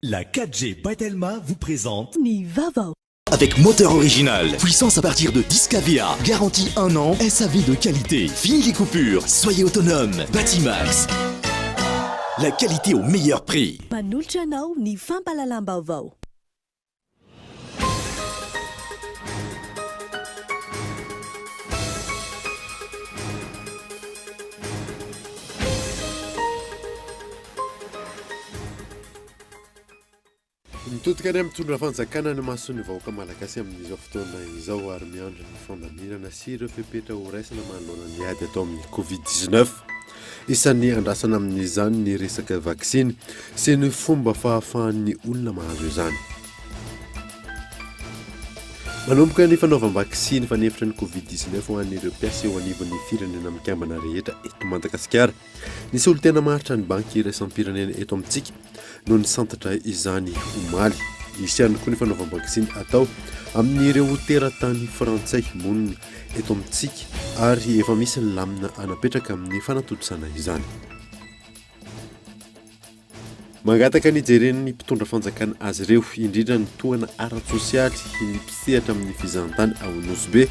La 4G By vous présente Ni Vaovao. Avec moteur original, puissance à partir de 10 kVA, garantie 1 an, SAV de qualité, fini les coupures, soyez autonome, Batimax. La qualité au meilleur prix. Manolotra anao ny fampalalam-baovao. Mitodika any amin'ny tondra fanjakana ny masony vahoaka malagasy amin'izao fotoana izao ary miandry ny fandaminana sy ireo fepetra ho raisina manoloana ny ady atao amin'ny Covid-19. Isan'ny andrasana amin'izany ny resaka vaksiny sy ny fomba fahafahan'ny olona mahazo izany. Manomboka ny fanaovam-vaksiny fanefitra ny Covid-19 ho an'ireo mpiasa eo anivon'ny firenena mikambana rehetra eto Madagasikara. Nisy olo tena maritra ny banky iraisam-pirenena eto amintsika no nisantatra izany omaly. Isy ihany koa ny fanaovam-vaksiny atao amin'ireo teratany frantsay monina eto amintsika ary efa misy ny lamina anapetraka amin'ny fanatodisana izany. Mangataka ny jeren'ny mpitondra fanjakana azy ireo indrindra ny toana ara-tsosialy ny mpisehatra amin'ny fizahantany ao Nosbe.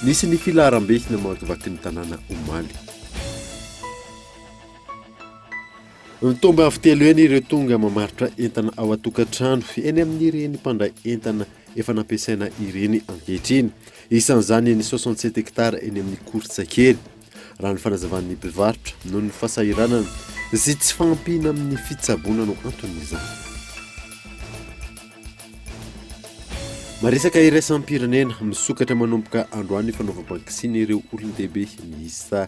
Nisy ny filaharam-be namakivaky ny tanàna omaly. Mitomba avy telo eny ireo tonga mamaritra entana ao atokantrano eny amin'ireny mpandray entana efa nampiasaina ireny ankehitriny. Isan'izany ny 67 hektara eny amin'ny Koritsakely. Raha ny fanazavan'ny mpivarotra noho ny fahasahiranana sy tsy fampina amin'ny fitsaboana no anton'izany. Maresaka iraisam-pirenena misokatra manomboka androany fanaovam-vaksiny ireo olon-dehibe miisa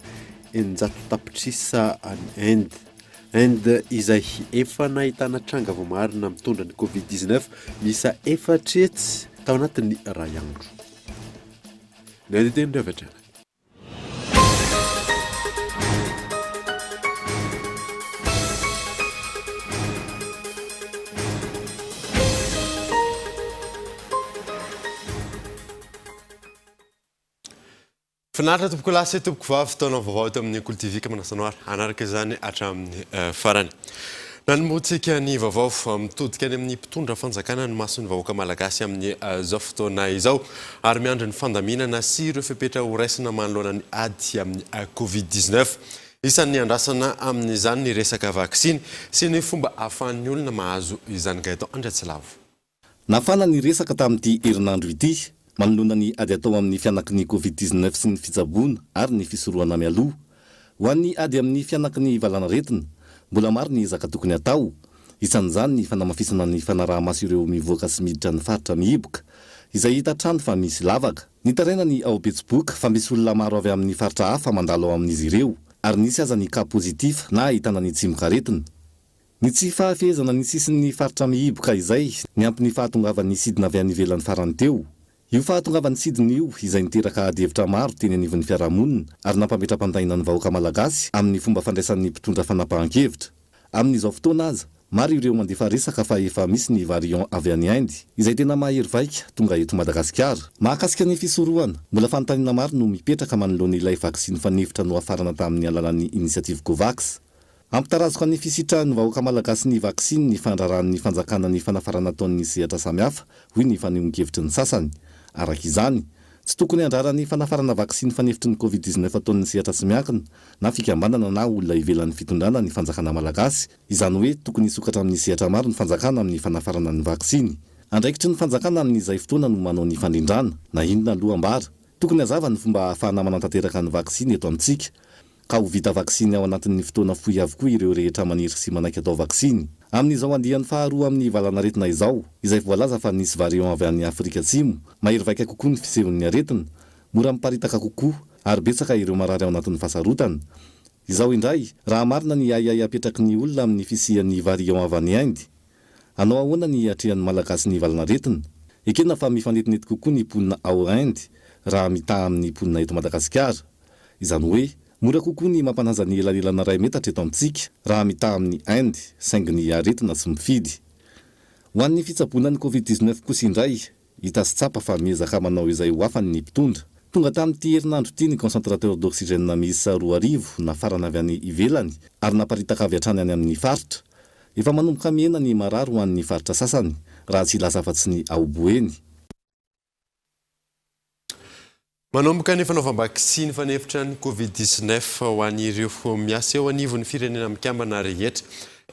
900 tapitrisa any Inde izay efa nahitana tranga voamarina mitondra ny Covid-19 miisa 4 tao anatin'ny ray andro. Naditeny revetrana. Finaritra tompoko lahy sy tompoko vavy taona vaovao eto amin'ny Kolo Tv ka manasanoara anaraka izany hatramin'ny farany. Nanomboantsika ny vaovao mitodika any amin'ny mpitondra fanjakana ny masony vahoaka malagasy amin'ny zao fotoana izao ary miandry ny fandaminana sy ireo fepetra ho raisina manoloana ny ady amin'ny Covid-19. Isan'ny andrasana amin'izany ny resaka vaksiny sy ny fomba ahafahan'ny olona mahazo izany gaeto Andratsilavo. Nafana ny resaka tamin'ity herinandro ity manoloana ny ady atao amin'ny fianaky ny Covid-19 sy ny fitsaboana ary ny fisorohana mialoha. Ho an'ny ady amin'ny fianaky ny valanaretina, mbola maro ny zaka tokony atao. Isan'izany ny fanamafisana ny fanaraha-maso ireo mivoaka sy miditra ny faritra mihiboka, izay hita trano fa misy lavaka. Nitaraina ny ao Facebook fa misy olona maro avy amin'ny faritra hafa mandalo ao amin'izy ireo, ary nisy aza ny ka pozitif na ahitana ny tsimokaretina. Ny tsy fahafehezana ny sisin'ny faritra mihiboka izay niampy ny fahatongavan'ny sidina avy any ivelany farany teo. Io fahatongavan'ny sidina io izay niteraka adihevitra maro teny anivon'ny fiarahamonina ary nampametra-pandaina ny vahoaka malagasy amin'ny fomba fandraisan'ny mpitondra fanapahan-kevitra. Amin'izao fotoana aza, maro ireo mandefa resaka fa efa misy ny variant avy any Inde izay tena mahery vaika tonga eto Madagasikara. Mahakasika ny fisorohana, mbola fanontaniana maro no mipetraka manoloana ilay vaksiny fanefitra no afarana tamin'ny alalan'ny inisiativa Covax. Ampitarazoko ny fisitrahan'ny vahoaka malagasy ny vaksiny ny fandrarahan'ny fanjakana ny fanafarana ataon'ny sehatra samihafa hoy ny fanehoan-kevitry ny sasany. Araka izany, tsy tokony handrarany fanafarana vaksiny fanefitry ny Covid-19 ataon'ny sehatra sy miankina na fikambanana na olona ivelan'ny fitondrana ny fanjakana malagasy. Izany hoe tokony hisokatra amin'ny sehatra maro ny fanjakana amin'ny fanafarana ny vaksiny. Andraikitry ny fanjakana amin'izay fotoana no manao ny fandrindrana na inona loham-bary. Tokony hazava ny fomba ahafahana manantanteraka ny vaksiny eto amintsika. Ka ho vita vaksiny ao anatin'ny fotoana fohy avokoa ireo rehetra maniry sy manaiky atao vaksiny. Amin'izao andian'ny faharoa amin'ny valanaretina izao, izay voalaza fa nisy variant avy any Afrika Atsimo, mahery vaika kokoa ny fisehon'ny aretina, mora miparitaka kokoa ary betsaka ireo marary ao anatin'ny fasarotana. Izao indray, raha marina ny ayay apetraky ny olona amin'ny fisihan'ny variant avy any Inde, anao ahoana ny atrehan'ny malagasy ny valanaretina? Ekena fa mifanetinety kokoa ny mponina ao Inde raha mitaha amin'ny mponina eto Madagasikara. Izany hoe mora kokoa ny mampanaja ny elanelana ray metatra eto amintsika raha mitaha amin'ny Inde saingy ny aretina sy mifidy. Ho an'ny fitsaboana ny Covid-19 kosa indray, hita sy tsapa fa miezaka manao izay ho afan'ny mpitondra. Tonga tamin'ity herinandro ity ny concentrateur d'oxygène miisa 2 arivo nafarana avy any ivelany ary naparitaka avy hatrany any amin'ny faritra. Efa manomboka mihena ny marary ho an'ny faritra sasany raha tsy lasa afa-tsy ny aoboeny. Manomboka ny fanaovam-bakisiny fanefitra ny Covid-19 ho an'ireo miasa eo anivon'ny firenena mikambana rehetra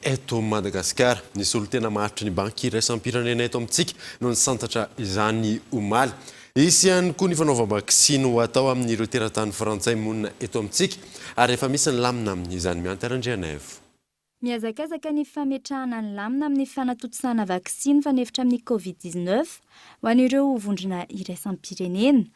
eto Madagasikara. Nisy olo tena maharitra ny banky iraisam-pirenena eto amintsika no nisantatra izany omaly. Isy ihany koa ny fanaovam-bakisiny ho atao amin'ireo teratany frantsay monina eto amintsika ary efa misy ny lamina amin'izany miantarandrianevo. Miazakazaka ny fametrahana ny lamina amin'ny fanatotosana vakisiny fanefitra amin'ny Covid-19 ho an'ireo vondrona iraisam-pirenena.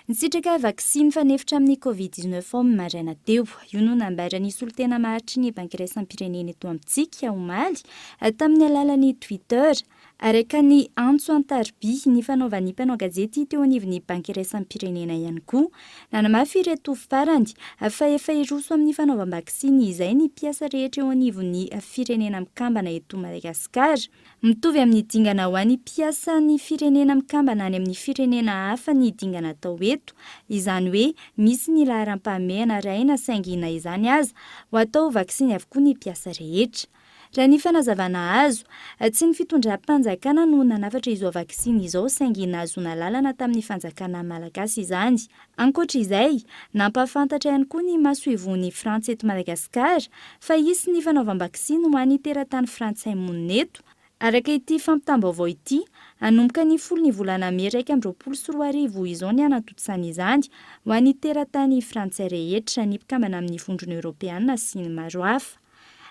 Nisitraka vakisiny fanefitra amin'ny Covid-19 ao maraina teo. Io no nambara nisy olo tena maharitry ny banky iraisam-pirenena eto amintsika omaly tamin'ny alalan'ny Twitter. Araka ny antso antarby ny fanaovan'ny mpanao gazety teo anivon'ny banky iraisam-pirenena ihany koa. Nanamafy ireto farany fa efa iroso amin'ny fanaovam-bakisiny izay ny mpiasa rehetra eo anivon'ny firenena mikambana eto Madagasikara. Mitovy amin'ny dingana ho an'ny mpiasa ny firenena mikambana any amin'ny firenena hafa ny dingana atao eto. Izany hoe misy ny laharam-pahamehana raina saingina izany aza ho atao vakisiny avokoa ny mpiasa rehetra. Raha ny fanazavana azo, tsy ny fitondram-panjakana no nanafatra izo vakisiny izao saingy nahazoana lalana tamin'ny fanjakana malagasy izany. Ankoatra izay, nampahafantatra ihany koa ny masoivon'ny Frantsa eto Madagasikara fa hisy ny fanaovam-bakisiny ho an'ny teratany frantsay monina eto. Araka ity fampitam-baovao ity, hanomboka ny 10 volana May 2024 izao ny anatotosana izany ho an'ny teratany frantsay rehetra ny mpikambana amin'ny vondrona Eoropeana sy ny maro hafa.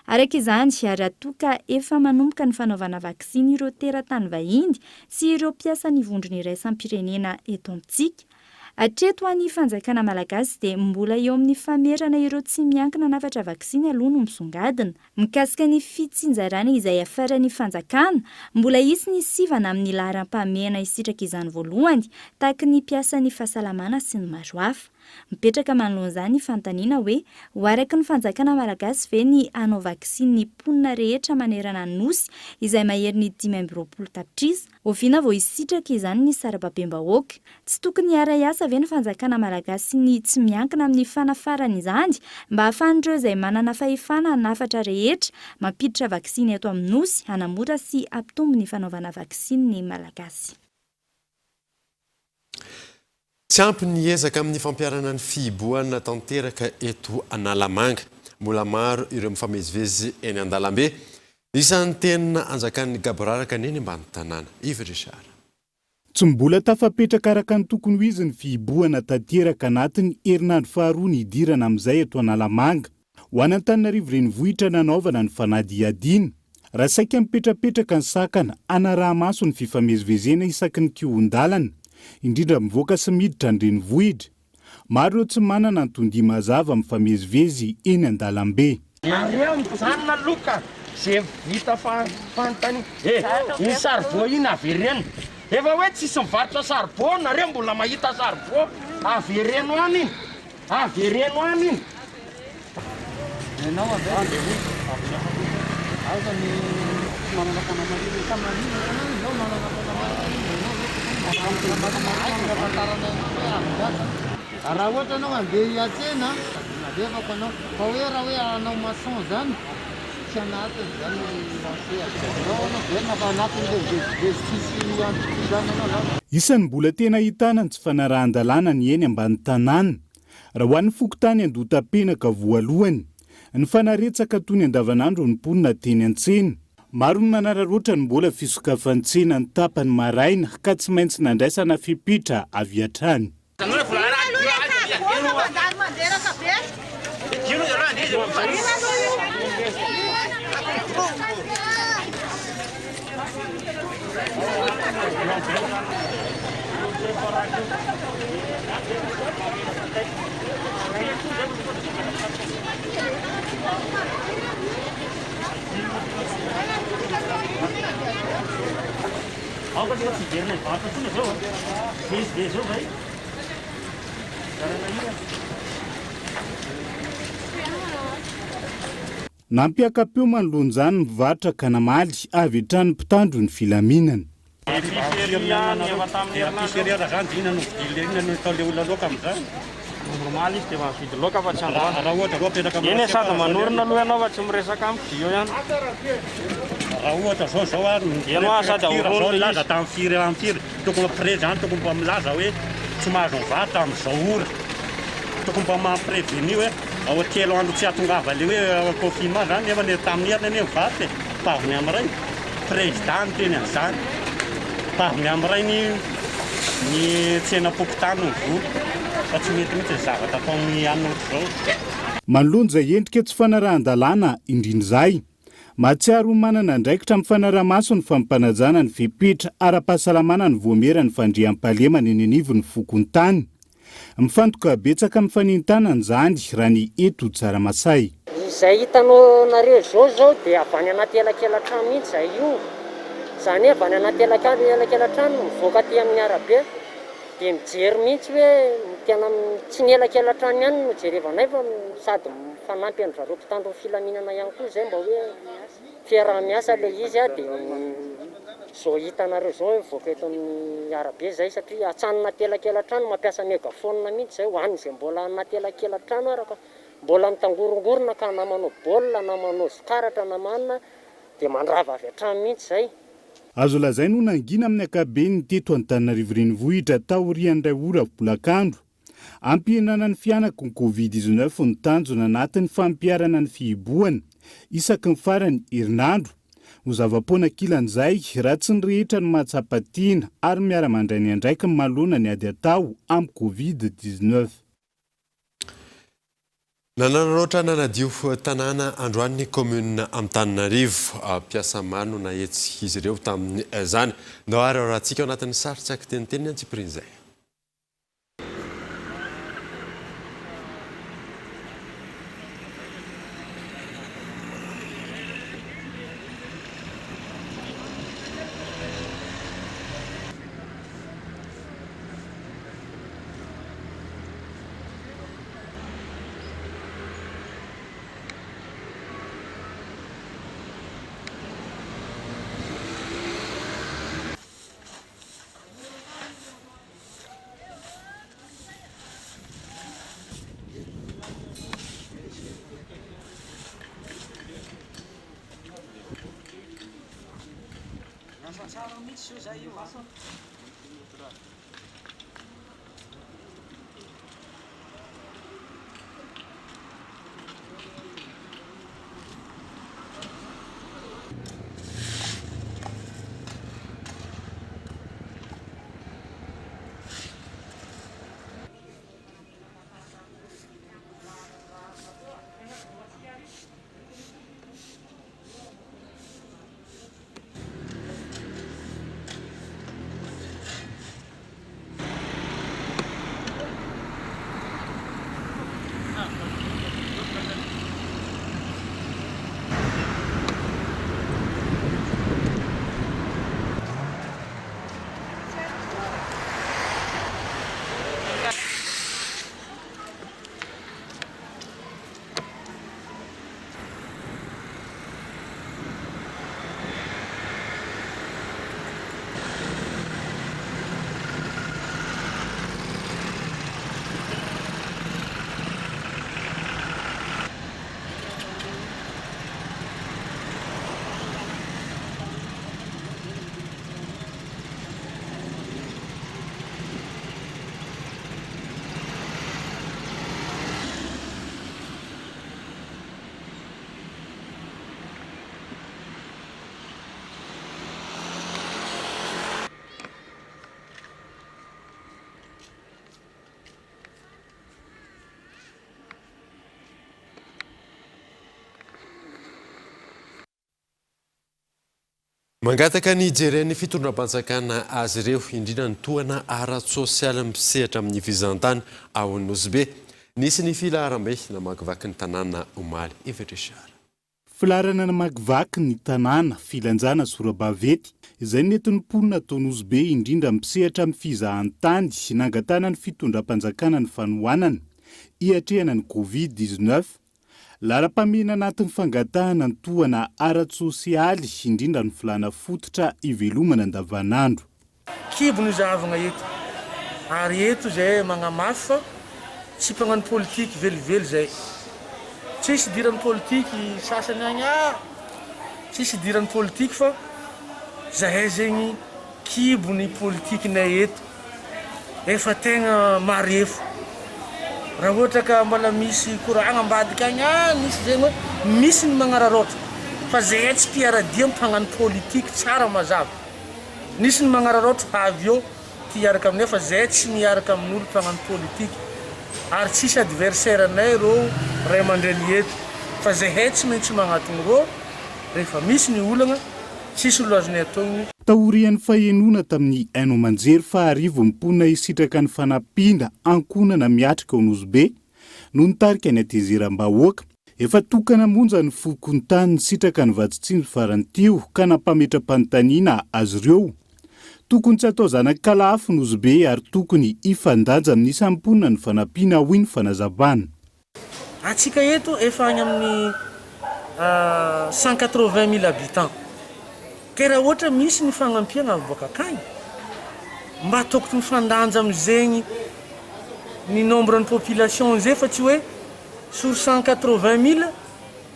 Araka izany, raha toa ka efa manomboka ny fanaovana vakisiny ireo teratany vahiny sy ireo mpiasa ny vondrona iraisam-pirenena eto amintsika. Hatreto an'ny fanjakana malagasy dia mbola eo amin'ny famerana ireo tsy miankina nafatra vakisiny aloha no misongadina. Mikasika ny fitsinjarana izay afaran'ny fanjakana, mbola hisy ny sivana amin'ny laharam-pahamehana isitraka izany voalohany, tahaka ny mpiasa ny fahasalamana sy ny maro hafa. Mipetraka manoloana izany ny fantaniana hoe ho araka ny fanjakana malagasy ve ny hanao vakisiny ny mponina rehetra manerana ny nosy izay mahery ny 520 tapitrisa. Oviana vao isitraka izany ny sarababem-bahoaka. Tsy tokony ara-iasa ve ny fanjakana malagasy ny tsy miankina amin'ny fanafarana izany mba hahafahan'ireo izay manana fahefana hanafatra rehetra mampiditra vakisiny eto amin'ny nosy, hanamora sy hampitombo ny fanaovana vakisiny ny malagasy. Tsy ampy ny ezaka amin'ny fampiarana ny fihiboana tanteraka eto Analamanga. Mbola maro ireo mifamezivezy eny an-dalambe. Isan'ny tena anjakan'ny gaboraraka neny ambany tanàna. Ivo Richard. Tsy mbola tafapetraka araka ny tokony ho izy ny fihiboana tanteraka anatin'ny herinandro faharoa ny idirana amin'izay eto Analamanga. Ho an'Antananarivo renivohitra nanaovana ny fanadihadiana. Raha saika mipetrapetraka ny sakana anaraha-maso ny fifamezivezena isaky ny kihoan-dalana. Indrindra mivoaka sy miditra ny renivohitra. Maro ireo tsy manana ny tondi mazava mifamezivezy eny an-dalambe. Mareo mijanona loka zay vita fantany. Ny sarbo iny avereno. Efa hoe tsisy mivarotra sarbo, nareo mbola mahita sarbo. Avereno any iny. Avereno any iny. Raha ohatra anao andeha hiatsena, alefako anao. Fa hoe raha hoe anao maçon zany, tsy anatiny zany Isan'ny mbola tena ahitana tsy fanarahan-dalàna ny eny ambany tanàna. Raha ho an'ny fokotany andotam-penaka voalohany, ny fanaretsaka toy ny andavanandro ny mponina teny an-tsena. Maro ny manararoatra ny mbola fisokafantsena ny tapany maraina ka tsy maintsy nandraisana fipitra avy hatrany. Nampiakapeo manoloan'izany mivarotra kanamaly avy hatrany mpitandro ny filaminana. normal izy dia mahavidy loaka fa tsy androany raha ohatra koa petraka eny sady manorina aloha ianao fa tsy miresaka amin'ny dio ihany raha ohatra zao eno sady ahorona ilaza tamin'ny firy amin'ny firy tokony président tokony mba milaza hoe tsy mahazo mivata amin'izao ora tokony mba mampréveni hoe ao telo andro tsy hatongava le hoe confinement zany nefa ne tamin'ny herina ane mivaty paviny amin'ray président ny teny an'izany paviny amin'ray ny tsena pokotany ny voly fa tsy mety mihitsy zavatra ataony anina ohatr'izao manolonja endrika tsy fanarahan-dalàna indrindra izay mahatsiaro ho manana andraikitra amin'ny fanaraha-maso ny fampanajana ny fepetra ara-pahasalamana ny voamerany fandriam-pahalemana eny anivony fokony tany mifantoka betsaka amin'ny fanintanana izany raha ny eto Tsaramasay. Izay hitanao nareo zao dia avy any anaty elakelan-trano mihitsy izay io izany avy any anaty elakelan-trano mivoaka aty amin'ny arabe dia mijery mihitsy hoe tena tsy ny elakelan-trano ihany no jerevanay fa sady mifanampy any zareo mpitandro filaminana ihany koa izay mba hoe fiaraha-miasa le izy dia zao hitanareo zao mivoaka eto amin'ny arabe zay satria atsanina elakelan-trano mampiasa megafona mihitsy zay ho an'ny izay mbola anaty elakelan-trano araka mbola mitangorongorona ka na manao baolina na manao sokaratra na manana dia mandrava avy hatrany mihitsy zay. Azo lazaina ho nangina amin'ny ankabeny teto Antananarivo renivohitra taorian'indray ora bolakandro ampihenana ny fianako ny Covid-19 ny tanjona anatin'ny fampiarana ny fihibohany isaky ny farany herinandro ho zava-poana kilan'izay raha tsy ny rehetra ny mahatsapatiana ary miara-mandray ny andraiky ny malona ny ady atao amin'ny Covid-19. Nananaroatra nanadio tanàna androany commune Antananarivo piasa mano na etsy izy ireo tamin'ny zany ndao ary rahantsika ao anatin'ny saritsaky teniteny antsipirin'izay. Mangataka ny jeren'ny fitondram-panjakana azy ireo indrindra ny toana ara-tsosialy misehatra amin'ny fizantany ao Nosbe nisy ny filaharam-be namakivaky ny tanàna omaly Evereshara. Filarana namakivaky ny tanàna filanjana Sorabavety izay nentin'ny mponina tao Nosbe indrindra misehatra amin'ny fizahantany nangatana ny fitondram-panjakana ny fanohanana hiatrehana ny Covid-19 lara-pamena anatin'ny fangatahana ny toana ara-tsosialy indrindra ny filana fototra ivelomana andavanandro. Kibo no zavagna eto. Ary eto zay magnamafy fa tsy mpagnano politiky velively zay. Tsisy diran'ny politiky sasany agny tsisy diran'ny politiky fa zahay zegny kibony politikinay eto efa tegna marefo. Raha ohatra ka mbola misy koragna ambadika agny misy zegny hoe misy ny magnararotra fa zahay tsy mpiaradia mpagnano politiky tsara mazava. Nisy ny magnararotra avy eo tiaraka aminay fa zahay tsy miaraka amin'olo mpagnano politiky ary tsisy adversaire anay rô ray aman-dreny eto fa zahay tsy maintsy magnatony rô rehefa misy ny olagna tsisy olo azonay ataony. Taorian'ny fahenona tamin'ny haino manjery faharivo mipona hisitraka ny fanampinda ankonana miatrika Onozobe no nitarika ny atezeram-bahoaka efa tokana monja ny fokontany nisitraka ny vatsitsinjo farantio ka nampametra-panontaniana azy ireo. Tokony tsy atao zanan-kalafo Onozobe ary tokony ifandanja amin'ny samponina ny fanampiana hoy ny fanazavana. Atsika eto efa any amin'ny 180,000 habitants. Ke raha ohatra misy ny fagnampiana avoaka akagny mba ataoko mifandanja amin'izegny ny nombre ny population zay fa tsy hoe sur 180,000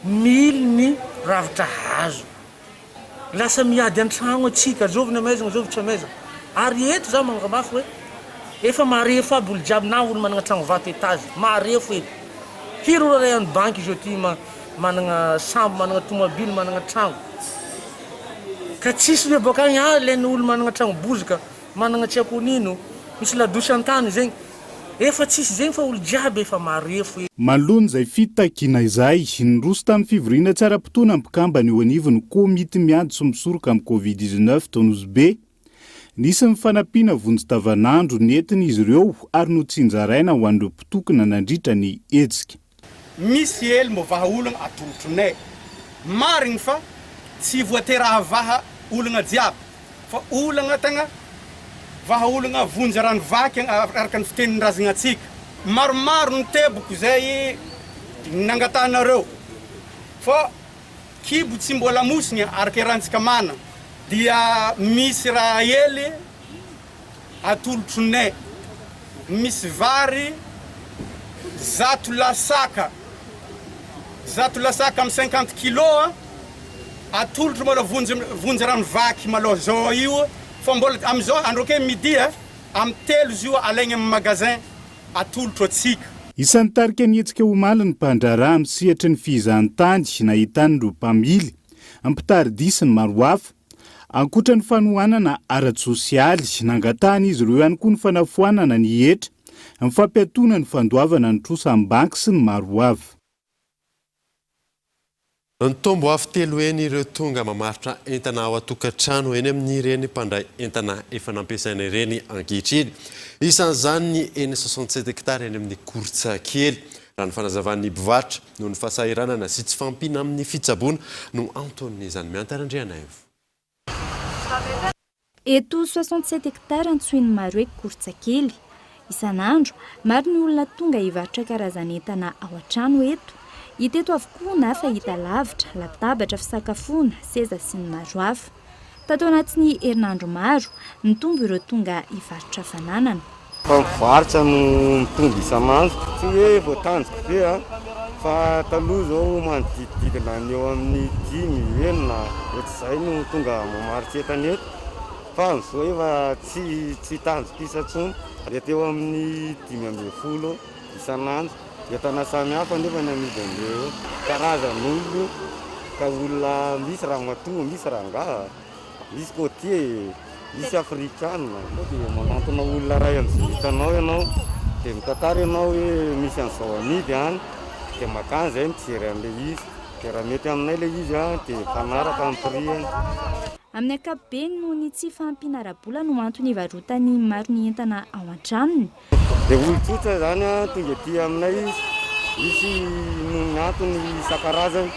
1000 ny ravitra hazo. Lasa miady an-tragno atsika zovy amezagna zovy tsy amezagna. Ary eto za mangamafy hoe efa marefo aby olo jiaby na olo managna tragno vato étage marefo eto. Firy olo ray amin'ny banky izy ty managna sambo, managna tomobile, managna tragno. Ka tsisy hoe boka agny leny olo managna tragno bozaka, managna tsy akonino, misy ladosy an-tany zegny. Efa tsisy zegny fa olo jiaby efa marefo. Malohany izay fitakiana izay nroso tamin'ny fivoriana tsara-potoana mpikambana eo anivon'ny komity miady sy misoroka amin'ny Covid-19 Onozobe. Nisy ny fanampiana vonjy-davanandro nentiny izy ireo ary notsinjaraina ho an'ireo mpitokana nandritra ny hetsika. Misy hely mbo vaha olagna atolotronay. Marigny fa tsy voateraha vaha olagna jiaby fa olagna tegna vaha olagna vonjy rano vaky araka ny fitenin-drazagna atsika. Maromaro ny teboko zay nangatanareo fa kibo tsy mbola mosiny araka irantsika mana dia misy raha hely atolotronay. Misy vary zato lasaka amin'ny 50 kilo atolotro mbola vonjy rano vaky maloha zao io fa mbola amizao androke midi amin'ny 3 izy io alaigny amin'ny magasin atolotro atsika. Isan'ny tarika nihetsika ho maly ny mpandraraha amin'ny sehatry ny fihizahantany nahitan'ireo mpamily ampitaridisy ny maro hafa. Ankoatra ny fanohanana ara-tsosialy nangatahana izy ireo ihany koa ny fanafoanana ny hetra amin'ny fampiatona ny fandoavana ny trosambanky sy ny maro hafa. Ny tombo avy telo eny ireo tonga mamaritra entana ao atokantrano eny amin'ireny mpandray entana efa nampiasaina ireny ankehitriny. Isan'izany ny eny 67 hectare eny amin'ny Kortsakely. Raha ny fanazavan'ny mpivarotra noho ny fahasahiranana sy tsy fampina amin'ny fitsaboana no anton'ny izany miantarandriana evo. Eto 67 hectare antsoin'ny maro hoe Kortsakely. Isan'andro maro ny olona tonga hivarotra karazan'entana ao an-trano eto. Hita eto avokoa na fahita lavitra, latabatra fisakafoana, seza sy ny maro hafa. Tato anatin'ny herinandro maro, nitombo ireo tonga hivarotra fananana. Mivarotra no mitombo isan'andro, tsy hoe voatanjaka be fa taloha zao manodidididina ny eo amin'ny 5 enina ohatr'izay no tonga mamarotra entana eto. Fa amin'izao efa tsy tanjaka isatsony, rehefa eo amin'ny 5 isan'andro. Entana samy hafa nefa ny amidy amin'ireo karazan'olo ka olona misy raha matoa, misy rangaha, misy côtier, misy afrikana. Dia manantona olona ray amin'izay hitanao ianao dia mitantara ianao hoe misy an'izao amidy any dia makany izay mijery an'ilay izy. Dia raha mety aminay ilay izy dia fanaraka amin'ny prix. Amin'ny ankapobeny noho ny tsy fahampiana ara-bola no antony hivarotany maro ny entana ao an-tranony. Dia olon-tsotra zany tonga ety aminay izy. Misy ny antony isan-karazany.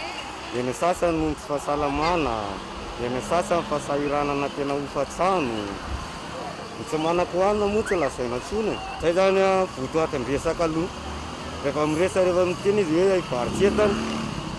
Dia ny sasany noho ny tsy fahasalamana, dia ny sasany fahasahiranana tena hofa-trano. Ny tsy manan-kohanina moa tsy lasaina tsony. Zay zany votoaty ny resaka aloha. Rehefa rehefa miteny izy hoe hivarotra entana,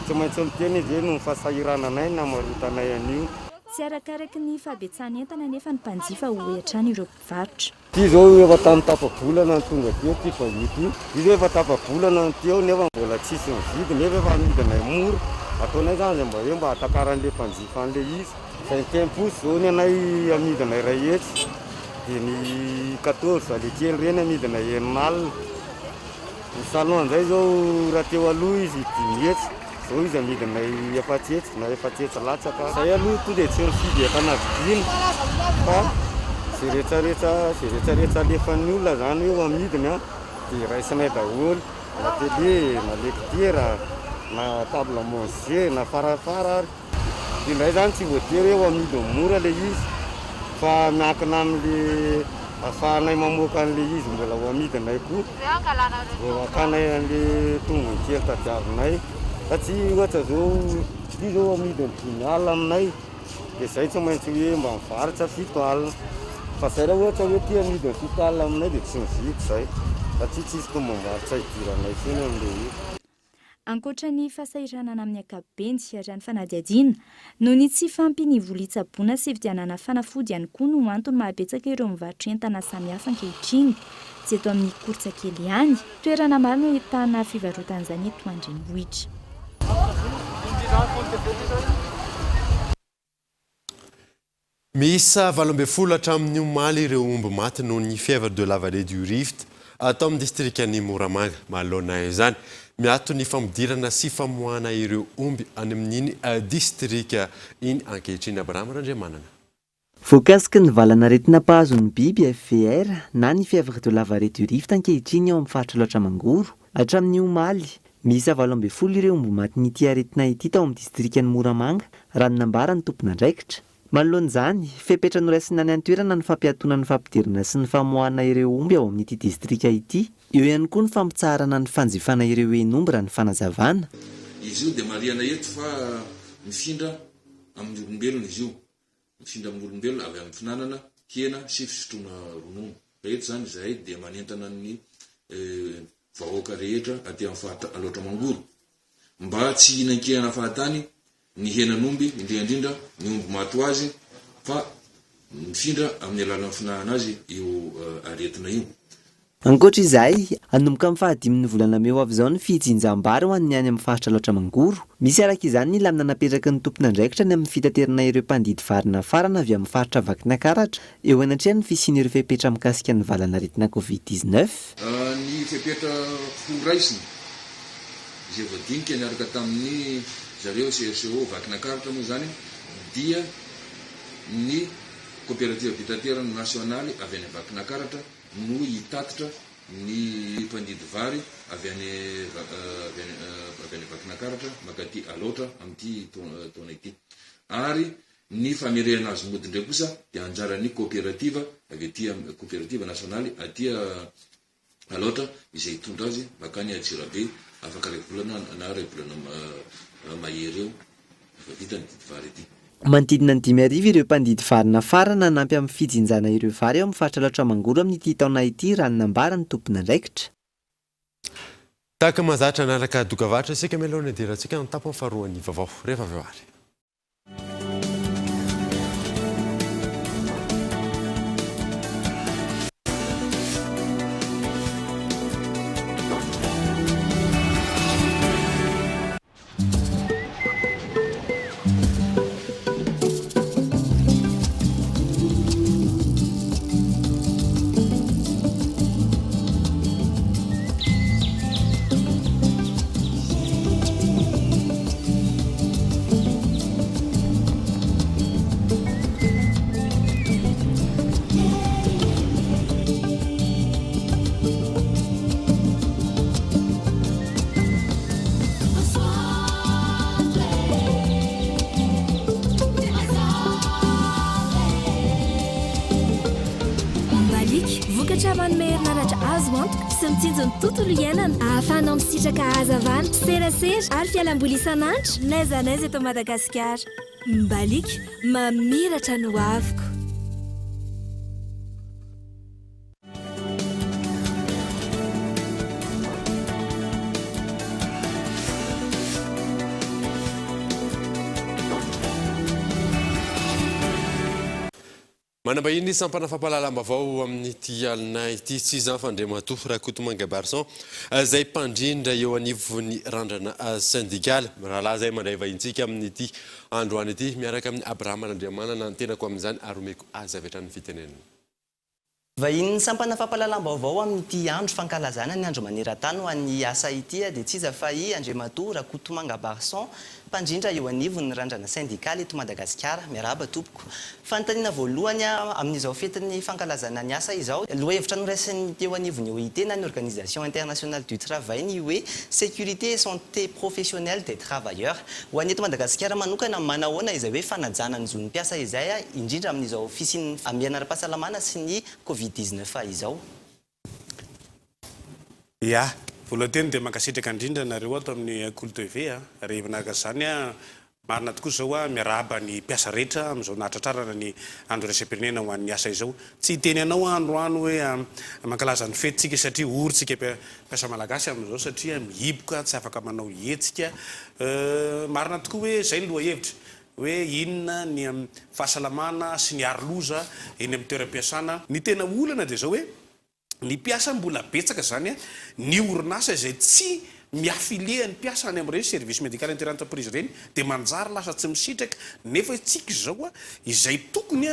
tsy maintsy miteny izy hoe no fahasahirananay na marotanay an'io. tsy arakaraky ny fahabetsahany entana nefa ny mpanjifa hoetrany ireo mpivarotra. Ty zao efa tamin'ny tapa-bolana ny tonga teo ty mpavidy izy efa tapa-bolana ny teo nefa mbola tsisy mividy nefa efa amidinay mora ataonay zany mba hoe mba atakaran'le mpanjifa an'le izy 5 pouce zao ny anay amidinay ray hetsy dia ny 14 le kely reny amidinay eninalina ny salon zay zao raha teo aloha izy 10 hetsy zao izy amidinay efatsetsy na efatsetsy latsaka zay aloha to dia tsy mifidy akanavidina fa sy rehetrarehetra alefan'ny olona zany eo amidiny a dia raisinay daholo na télé na lectera na table à manger na farafara ary dia ndray zany tsy voatery eo amidiny mora le izy fa miankina amin'le afahanay mamoaka an'le izy mbola ho amidinay koa vao akanay an'le tongony kely tadiavinay satria ohatra zao ty zao amidiny 10 alina aminay dia zay tsy maintsy hoe mba mivarotra 7 alina fa zay raha ohatra hoe ty amidiny 7 alina aminay dia tsy mividy zay satria tsisy tombomivarotra idiranay foana amin'le io. Ankoatra ny fahasahiranana amin'ny ankapobeny sy arian'ny fanadihadiana no ny tsy fampiny vola-itsaboana sy fividianana fanafody ihany koa no antony mahabetsaka ireo mivarotra entana samihafa ankehitriny tsy eto amin'ny koritsakely ihany toerana maro no ahitana fivarotan'izany eto andrenivohitra. Miisa 20 hatramin'ny omaly ireo omby maty noho ny fièvre de la vallée du Rift atao amin'ny distrikan'ny Moramanga manoloana izany miato ny famodirana sy famoahana ireo omby any amin'iny distrika iny ankehitriny. Abraham Randriamanana. Voakasiky ny valana aretina mpahazon'ny biby FVR na ny fièvre de la vallée du Rift ankehitriny ao amin'ny faritra loatra mangoro hatramin'ny omaly. Miisa 20 ireo omby maty n'ity aretina ity tao amin'ny distrikan'ny Moramanga raha ny nambara ny tompon'andraikitra. Manoloan'izany, fepetra noraisina any an-toerana ny fampiatoana ny fampidirana sy ny famoahana ireo omby ao amin'ity distrika ity. Eo ihany koa ny fampitsarana ny fanjifana ireo en'omby raha ny fanazavana. Izy io dia mariana eto fa mifindra amin'ny olombelona izy io. Mifindra amin'ny olombelona avy amin'ny finanana hena sy fisotroana ronono. Eto zany izahay dia manentana ny vahoaka rehetra aty amin'ny faritra aloatra mangoro. Mba tsy hinan-kehana fahatany ny henan'omby indrindra ny omby maty azy fa mifindra amin'ny alalan'ny finanana azy io aretina io. Ankoatra izay, anomboka amin'ny fahadiminy volana meo avy izao ny fijinjam-bary ho an'ny any amin'ny faritra loatra mangoro. Misy araka izany ny lamina napetraky ny tompon'andraikitra ny amin'ny fitaterana ireo mpandidy varina farana avy amin'ny faritra Vakinankaratra. Eo anatria ny fisian'ireo fepetra mikasika ny valana aretina Covid-19. Ny fepetra horaisina izay voadinika niaraka tamin'ny zareo CRCO Vakinankaratra moa zany dia ny coopérative habitateur nationale avy any Vakinankaratra no hitatitra ny mpandidy vary avy any Vakinankaratra makaty aloatra amin'ity taona ity. Ary ny famerehana azy mody ndray kosa dia anjaran'ny coopérative avy aty coopérative nationale aty aloatra izay hitondra azy makany Antsirabe afaka ray volana na ray volana mahery eo efa vita ny didy vary ity. Manodidina ny 5,000 ireo mpandidy varina farana nampy amin'ny fijinjana ireo vary ao amin'ny faritra loatra mangoro amin'ity taona ity raha ny nambara ny tompon'andraikitra. Tahaka mahazatra anaraka dokavatra isika mialoha ny dirantsika ny tapany faharoan'ny vaovao rehefa avy ary. Mitsinjo ny tontolo iainana ahafahanao misitraka hazavana serasera ary fialamboly isan'andro n'aiza n'aiza eto Madagasikara. Mbaliky mamiratra no avoko. manambahiny sampana fampahalalam-baovao amin'ity alina ity tsy izany fandrematoa rakotomanga barson zay mpandrindra eo anivony randrana syndikaly rahalahy zay mandray vahintsika amin'ity androany ity miaraka amin'ny Abraham Andriamanana ny tenako amin'izany ary omeko azy avy hatrany fitenenana. Vahiny sampana fampahalalam-baovao amin'ity andro fankalazana ny andro maneran-tany ho an'ny asa ity dia tsy iza fa i Andriamatoa Rakotomanga Barson mpandrindra eo anivony randrana syndikaly eto Madagasikara. Miarahaba tompoko. Fanontaniana voalohany amin'izao fetin'ny fankalazana ny asa izao, lohahevitra noraisiny teo anivony eo itena ny Organisation Internationale du Travail ny hoe sécurité et santé professionnelle des travailleurs. Ho an'ny eto Madagasikara manokana manahoana izay hoe fanajana ny zon'ny mpiasa izay indrindra amin'izao fisiny amin'ny anara-pahasalamana sy ny Covid-19 izao. Ya, voalohany dia mankasitraka indrindra nareo ato amin'ny Kolo Tv rehefa nahaka izany marina tokoa zao miarahaba ny mpiasa rehetra amin'izao nahatratrarana ny andro raisam-pirenena ho an'ny asa izao. Tsy hiteny anao androany hoe mankalaza ny fetintsika satria orintsika mpiasa malagasy amin'izao satria mihiboka tsy afaka manao hetsika. Marina tokoa hoe zay ny lohahevitra hoe inona ny fahasalamana sy ny aroloza eny amin'ny toeram-piasana. Ny tena olana dia zao hoe ny mpiasa mbola betsaka zany ny orinasa izay tsy miafilia ny mpiasa any amin'ireny service médical inter-entreprise reny dia manjary lasa tsy misitraka nefa tsika izao izay tokony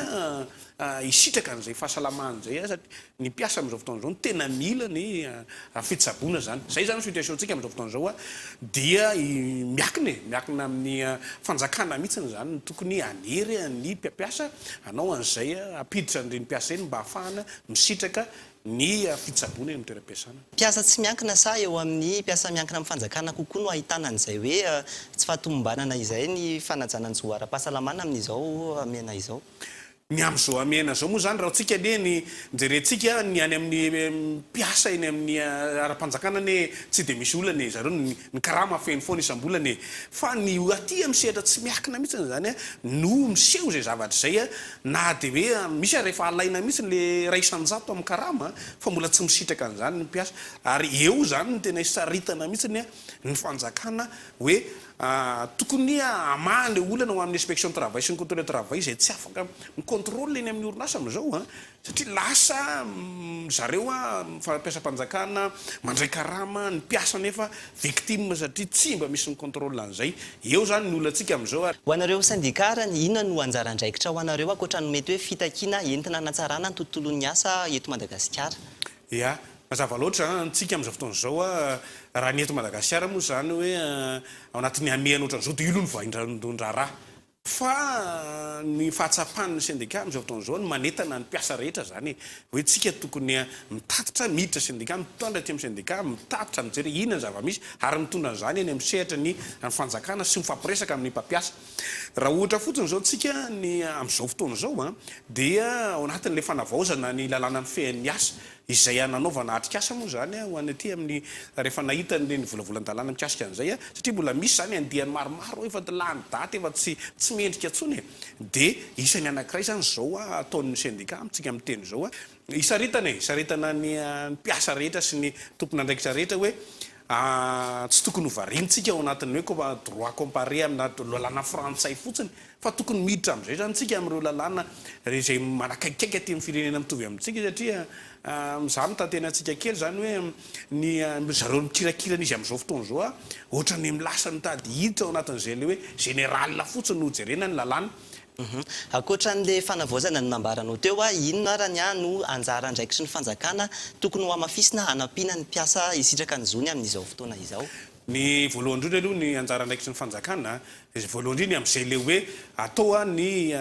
isitraka an'izay fahasalamana izay satria ny mpiasa amin'izao fotoana izao tena mila ny fitsaboana zany. Zay zany situationtsika amin'izao fotoana izao dia miakina amin'ny fanjakana mihitsy zany tokony anery ny mpiasa anao an'izay apiditra an'ireny mpiasa eny mba ahafahana misitraka ny fitsaboana eny amin'ny toeram-piasana. Mpiasa tsy miankina sa eo amin'ny mpiasa miankina amin'ny fanjakana kokoa no ahitana an'izay hoe tsy fahatomombanana izay ny fanajanany zo ara-pahasalamana amin'izao amena izao. Ny amin'izao amena zao moa zany raha tsika anie ny jerentsika ny any amin'ny mpiasa eny amin'ny ara-panjakana ny tsy dia misy olana zareo ny karama feny foana isam-bolana fa ny aty amin'ny sehatra tsy miakina mihitsy zany no miseho zay zavatra zay na dia hoe misy rehefa alaina mihitsy le ray isan-jato amin'ny karama fa mbola tsy misitraka an'izany ny mpiasa ary eo zany ny tena isaritana mihitsy ny fanjakana hoe tokony amahany olana ho amin'ny inspection travail sy ny contrôle travail izay tsy afaka micontrôle eny amin'ny orinasa amin'izao satria lasa zareo fampiasa-panjakana mandray karama ny mpiasa nefa victime satria tsy mba misy ny contrôle an'izay. Eo zany ny olantsika amin'izao. Ho anareo syndikara inona no anjara andraikitra ho anareo akoatra no mety hoe fitakiana entina hanatsarana ny tontolon'ny asa eto Madagasikara? Ya, mazava loatra antsika amin'izao fotoana izao raha ny eto Madagasikara moa zany hoe ao anatin'ny amehana ohatran'izao dia ilo ny vahindrandra-raha fa ny fahatsapan'ny syndicat amin'izao fotoana izao ny manetana ny mpiasa rehetra zany hoe tsika tokony mitatitra miditra syndicat mitondra ty amin'ny syndicat mitatitra mijery inona ny zava-misy ary mitondra an'izany eny amin'ny sehatra ny fanjakana sy mifampiresaka amin'ny mpampiasa. Raha ohatra fotsiny zao tsika ny amin'izao fotoana izao dia ao anatin'le fanavaozana ny lalàna ny fehan'ny asa izay ananaovana atrikasa moa zany ho any aty amin'ny rehefa nahita ny volavolan-dalàna mikasika an'izay satria mbola misy zany andihany maromaro efa lany daty efa tsy mendrika tsony dia isany anankiray zany zao ataon'ny syndicat amintsika amin'ny teny zao isaritana ny mpiasa rehetra sy ny tompon'andraikitra rehetra hoe tsy tokony hovarintsika ao anatin'ny hoe droit comparé amina lalàna frantsay fotsiny fa tokony miditra amin'izay zany tsika amin'ireo lalàna izay manakaikaiky aty amin'ny firenena mitovy amintsika satria za mitantena antsika kely zany hoe ny zareo mikirakirana izy amin'izao fotoana izao ohatra ny milasa mitady hiditra ao anatin'izay le hoe général fotsiny no jerena ny lalàna. Akoatra n'le fanavaozana ny nambaranao teo inona raha no anjara andraikitry ny fanjakana tokony ho amafisina hanampiana ny mpiasa isitraka ny zony amin'izao fotoana izao? Ny voalohany indrindra aloha ny anjara andraikitry ny fanjakana voalohany indrindra amin'izay le hoe atao ny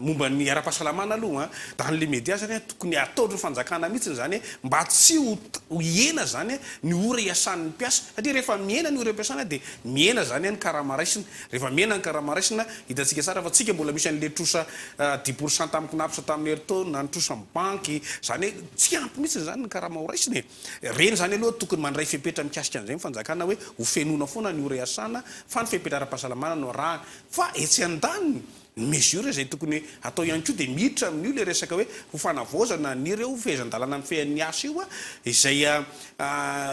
momba ny ara-pahasalamana aloha dans les médias zany tokony ataotry ny fanjakana mihitsy zany mba tsy ho hena zany ny ora iasan'ny mpiasa satria rehefa miena ny ora ampiasana dia miena zany ny karama raisina rehefa miena ny karama raisina hitantsika tsara fa tsika mbola misy an'le trosa 10% tamin'ny knapsa tamin'ny heritaona na ny trosa amin'ny banky zany hoe tsy ampy mihitsy zany ny karama ho raisina reny zany aloha tokony mandray fepetra mikasika an'izay fanjakana hoe ho fenona foana ny ora iasana fa ny fepetra ara-pahasalamana no raha fa etsy an-daniny mesure zay tokony atao ihany koa dia miditra amin'io le resaka hoe ho fanavaozana nireo fehezan-dalàna amin'ny fehan'ny asa io izay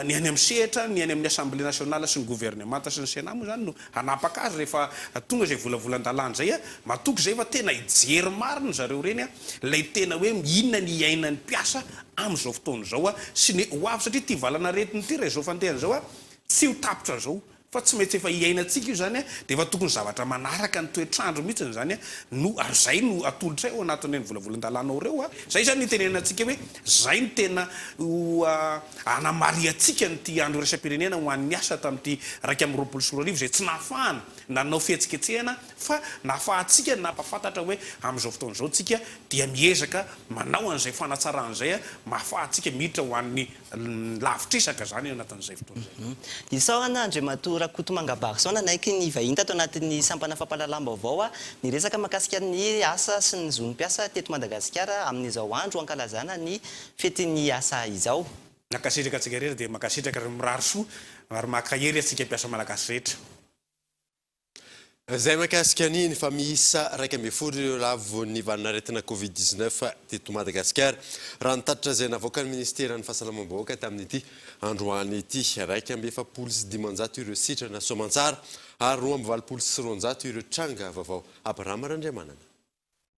ny any amin'ny sehatra ny any amin'ny assemblée nationale sy ny gouvernemanta sy ny sénat moa zany no hanapaka azy rehefa tonga zay volavolan-dalàna zay matoky zay fa tena ijery marina zareo reny lay tena hoe inona ny iainan'ny mpiasa amin'izao fotoana zao sy ny ho avy satria ty valana retiny ty rehefa zao fantehana zao tsy ho tapitra zao fa tsy mety efa iainantsika io zany dia efa tokony zavatra manaraka ny toetrandro mihitsy zany no ary zay no atolotra ao anatin'ireny volavolan-dalàna reo zay zany nitenenantsika hoe zay no tena anamariantsika nyty andro resam-pirenena ho an'ny asa tamin'ity 2024 zay tsy nahafahana nanao fihetsiketsehana fa nahafahantsika napafantatra hoe amin'izao fotoana zao tsika dia miezaka manao an'izay fanatsaran'izay mahafahantsika miditra ho an'ny lavitrisaka zany anatin'izay fotoana isaoana Andriamatora Kotomanga Barson naiky ny vahiny tato anatin'ny sampana fampahalalam-baovao ny resaka mahakasika ny asa sy ny zonim-piasa teto Madagasikara amin'izao andro ankalazana ny fetin'ny asa izao. Nakasitraka atsika rehetra dia makasitraka mirary soa ary makahery atsika mpiasa malagasy rehetra. Zay mahakasika ny fa miisa 1.4 ireo lavon'ny valanaretina Covid-19 teto Madagasikara raha nitatitra zay navoaka ny ministeran'ny fahasalamam-bahoaka tamin'ity androany ity 1.7 ireo sitrana soamantsara ary 2.7 ireo tranga vaovao Abrahamarandriamanana.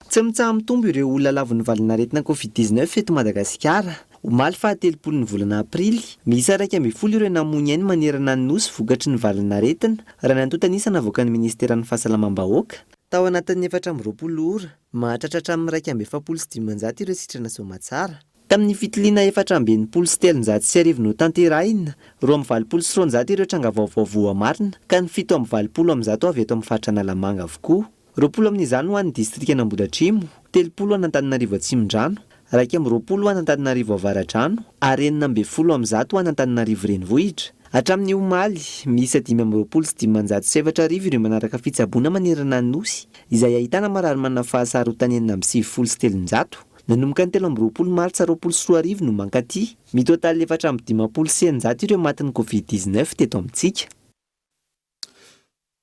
Tsy mitsaha mitombo ireo olona lavon'ny valanaretina Covid-19 eto Madagasikara. Omaly faha-telopolo ny volana aprily, miisa 1.7 ireo namony ainy manerana ny nosy vokatry ny valanaretina raha nantontanisa navoaka ny ministeran'ny fahasalamam-bahoaka. Tao anatin'ny 420 ora, mahatratra amin'ny 1.7 ireo sitrana soamantsara. Tamin'ny fitiliana 427 no tanterahina, 2.29 ireo tranga vaovao voamarina, ka ny 7.20 avy eto amin'ny faritra Analamanga avokoa. 20 amin'izany ho an'ny distrika Ambohidratrimo, 30 an'Antananarivo Atsimondrano, 20 an'Antananarivo Avaradrano, ary 40 ho an'Antananarivo Renivohitra. Hatramin'ny omaly, miisa 527 ireo manaraka fitsaboana manerana ny nosy, izay ahitana marary manana fahasarotany 700. Nanomboka ny 20 martsa 2024 no mankaty, mitotaly 419 ireo matin'ny Covid-19 teto amintsika.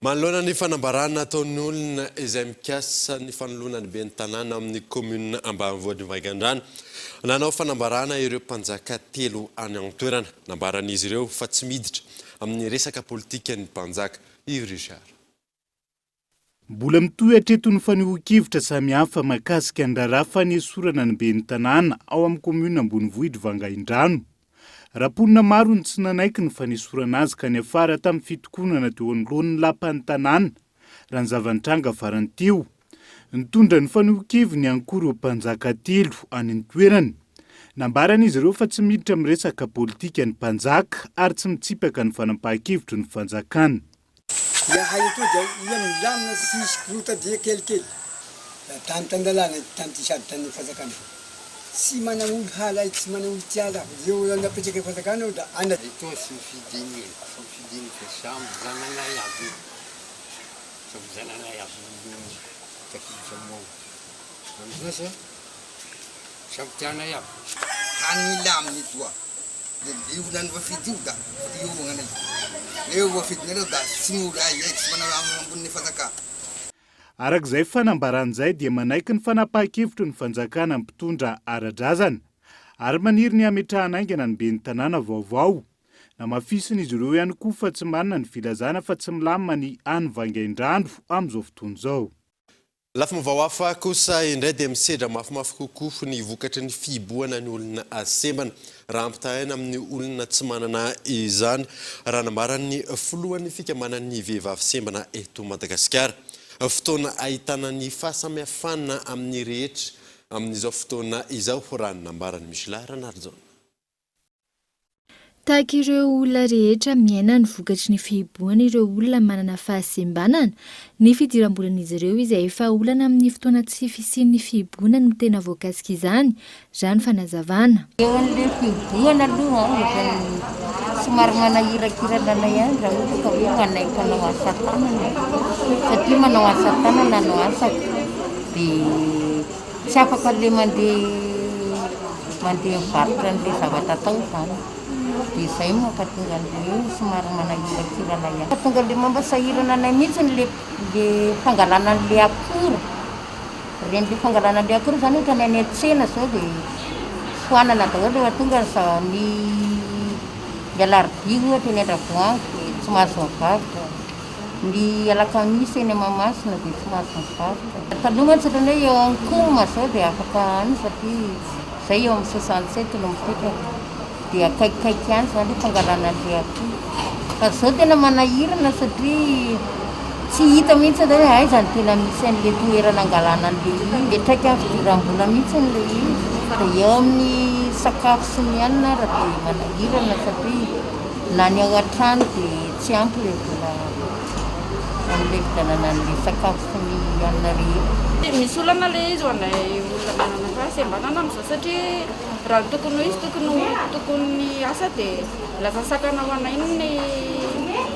Manoloana ny fanambarana ataon'ny olona izay mikasa ny fanoloana ny ben'ny tanàna amin'ny commune ambanivohitra Vangaindrano. Nanao fanambarana ireo mpanjaka 3 any an-toerana. Nambaran'izy ireo fa tsy miditra amin'ny resaka politika ny mpanjaka. Io Richard. Mbola mitohy hatreto ny fanehoan-kevitra samihafa mahakasika ny raharaha fanesorana ny ben'ny tanàna ao amin'ny commune ambanivohitra Vangaindrano. Raponina maro ny tsy nanaiky ny fanesorana azy ka ny afara tamin'ny fitokonana teo anoloan'ny lapan'ny tanàna raha ny zavantranga farany teo. Nitondra ny fanehoan-keviny ihany koa ireo mpanjaka 3 any an-toerany. Nambaran'izy ireo fa tsy miditra amin'ny resaka politika ny mpanjaka ary tsy mitsipaka ny fanampahan-kevitry ny fanjakana. Yahay ito dia milamina sisy krota dia kelikely. Tantandalana tantisady tany fanjakana. Si mana olo halay tsy mana olo tiala eo napetraka fanjakana da ana ito sy fidiny samby zananay aby takiza mo amzasa samby tianay aby kanilaminy toa io nany vafidy io da io ngana eo vafidinareo da tsy mora ay tsy mana ambony fanjakana. Arak'izay fanambaran'izay dia manaiky ny fanapahan-kevitry ny fanjakana mpitondra ara-drazana ary maniry ny ametrahana aingana ny ben'ny tanàna vaovao. Namafisina izy ireo ihany koa fa tsy manana ny filazana fa tsy milamina ny any Vangaindrano amin'izao fotoana izao. Lafim-baovao hafa kosa indray dia misedra mafimafy kokoa ny vokatry ny fiboana ny olona asembana raha ampitahana amin'ny olona tsy manana izany raha nambaran'ny filohan'ny fikamanan'ny vehivavy sembana eto Madagasikara. Fotoana ahitana ny fahasamihafana amin'ny rehetra amin'izao fotoana izao raha nambarany Michela Ranardzon. Tahaka ireo olona rehetra miaina ny vokatry ny fihiboana ireo olona manana fahasembanana, ny fidiram-bolan'izy ireo izay efa olana amin'ny fotoana tsy fisian'ny fihiboana no tena voakasika izany, raha ny fanazavana. Ilay fihiboana aloha somary manahirakirana ihany raha ohatra ka hoe manaiky manao asa tanana satria manao asa tanana no asako dia tsy afaka le mandeha mivarotra n'ilay zavatra atao izany dia izay moka tonga le somary manahirakirana ihany tonga le mampasahirana anay mihitsy le fangalana le akora reny le fangalana le akora zany ohatra ny any an-tsena zao dia foanana daholo rehefa tonga ny alarobia ohatra ny andravoangy dia tsy mahazo mivavaka ny alakamisy eny Mahamasina dia tsy mahazo mivavaka taloha tsy otrany hoe eo ankoma zao dia afaka any satria izay eo amin'ny 67 no mipetraka dia akaikikaiky ihany zany fangalana le akora fa zao tena manahirana satria tsy hita mihitsy zany ay zany tena misy an'le toerana angalana an'le metraika amin'ny fidiram-bola mihitsy an'le izy fa eo amin'ny sakafo sy ny anina ary dia manahirana satria na ny ao an-trano dia tsy ampy le vola amin'le fidanana an'le sakafo sy ny anina rehetra. Misy olana le izy ho anay olona manana fahasembanana amin'izao satria raha tokony ho izy tokony asa dia lasa sakana ho anay ny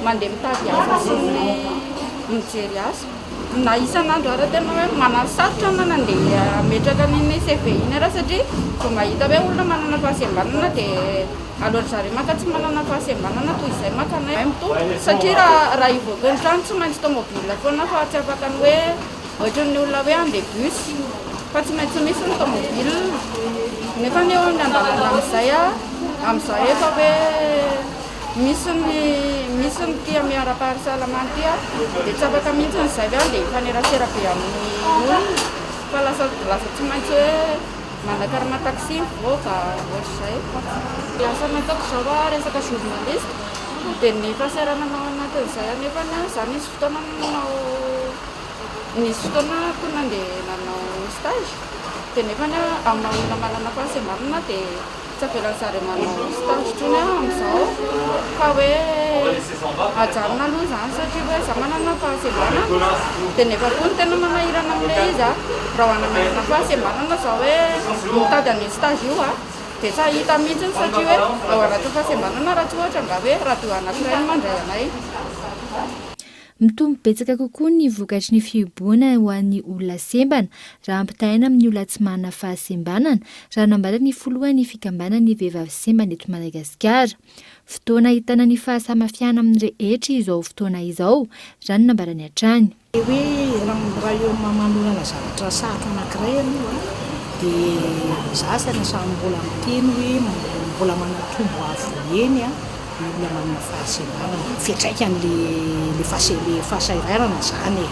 mandeha mitady asa sy ny mijery asa na isan'andro ara tena hoe manasarotra na nandeha ametraka ny CV iny ara satria vao mahita hoe olona manana fahasembanana dia alohan'ny zareo maka tsy manana fahasembanana toy izay maka anay mitombo satria raha ivoaka ny trano tsy maintsy tomobila foana fa tsy afaka ny hoe ohatran'ny olona hoe andeha bus fa tsy maintsy misy ny tomobila nefa ny eo amin'ny andalana amin'izay efa hoe misy ny tia miara-pahasalamana tia dia tsy afaka mihitsy n'izay hoe andeha hifanerasera be amin'ny olona fa lasa tsy maintsy hoe manakarana taxi mivoaka ohatr'izay asa nataoko zao a resaka journaliste dia ny fahasarananao anatin'izay anefa zany nisy fotoana koa nandeha nanao stage dia nefa amina olona manana fahasembanana dia tsy avelan'ny zareo manao stage trony amin'izao fa hoe ajanona aloha zany satria hoe za manana fahasembanana dia nefa koa ny tena manahirana amin'le izy raha hoana manana fahasembanana zao hoe mitady an'io stage io dia tsy hahita mihitsy satria hoe ao anaty fahasembanana raha tsy ohatra nga hoe radio anankiray no mandray anay. Mitombo betsaka kokoa ny vokatry ny fihiboana ho an'ny olona sembana raha ampitahaina amin'ny olona tsy manana fahasembanana raha nambara ny foloan'ny fikambanan'ny vehivavy sembana eto Madagasikara. Fotoana ahitana ny fahasamafiana amin'ny rehetra izao fotoana izao raha ny nambarany hatrany. Hoe raha eo manoloana zavatra sarotra anankiray aloha dia za sana samy mbola miteny hoe mbola manatombo avo eny ny olona manana fahasembanana fiantraikan'le fahasahiranana zany